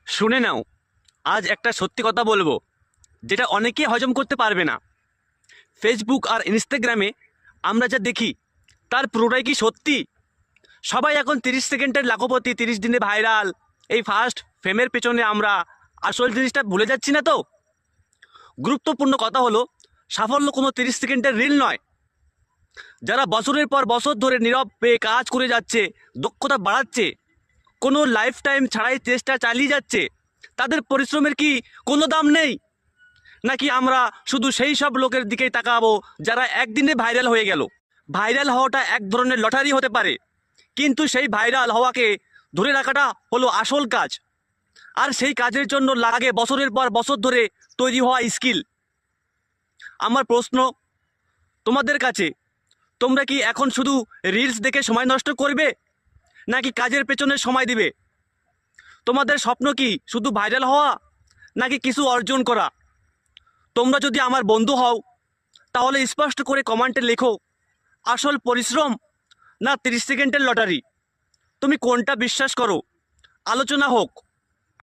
শুনে নাও, আজ একটা সত্যি কথা বলবো, যেটা অনেকেই হজম করতে পারবে না। ফেসবুক আর ইনস্টাগ্রামে আমরা যা দেখি তার পুরোটাই কি সত্যি? সবাই এখন 30 সেকেন্ডের লাখপতি, 30 দিনে ভাইরাল, এই ফার্স্ট ফেমের পেছনে আমরা আসল জিনিসটা ভুলে যাচ্ছি না তো? গুরুত্বপূর্ণ কথা হলো, সাফল্য কোনো 30 সেকেন্ডের রিল নয়। যারা বছরের পর বছর ধরে নীরবে কাজ করে যাচ্ছে, দক্ষতা বাড়াচ্ছে, কোনো লাইফ টাইম ছাড়াই চেষ্টা চালিয়ে যাচ্ছে, তাদের পরিশ্রমের কি কোনো দাম নেই? নাকি আমরা শুধু সেই সব লোকের দিকেই তাকাবো যারা একদিনে ভাইরাল হয়ে গেল? ভাইরাল হওয়াটা এক ধরনের লটারি হতে পারে, কিন্তু সেই ভাইরাল হওয়াকে ধরে রাখাটা হলো আসল কাজ। আর সেই কাজের জন্য লাগে বছরের পর বছর ধরে তৈরি হওয়া স্কিল। আমার প্রশ্ন তোমাদের কাছে, তোমরা কি এখন শুধু রিলস দেখে সময় নষ্ট করবে, নাকি কাজের পেছনে সময় দিবে? তোমাদের স্বপ্ন কি শুধু ভাইরাল হওয়া, নাকি কিছু অর্জন করা? তোমরা যদি আমার বন্ধু হও, তাহলে স্পষ্ট করে কমেন্টে লেখো, আসল পরিশ্রম না 30 সেকেন্ডের লটারি? তুমি কোনটা বিশ্বাস করো? আলোচনা হোক।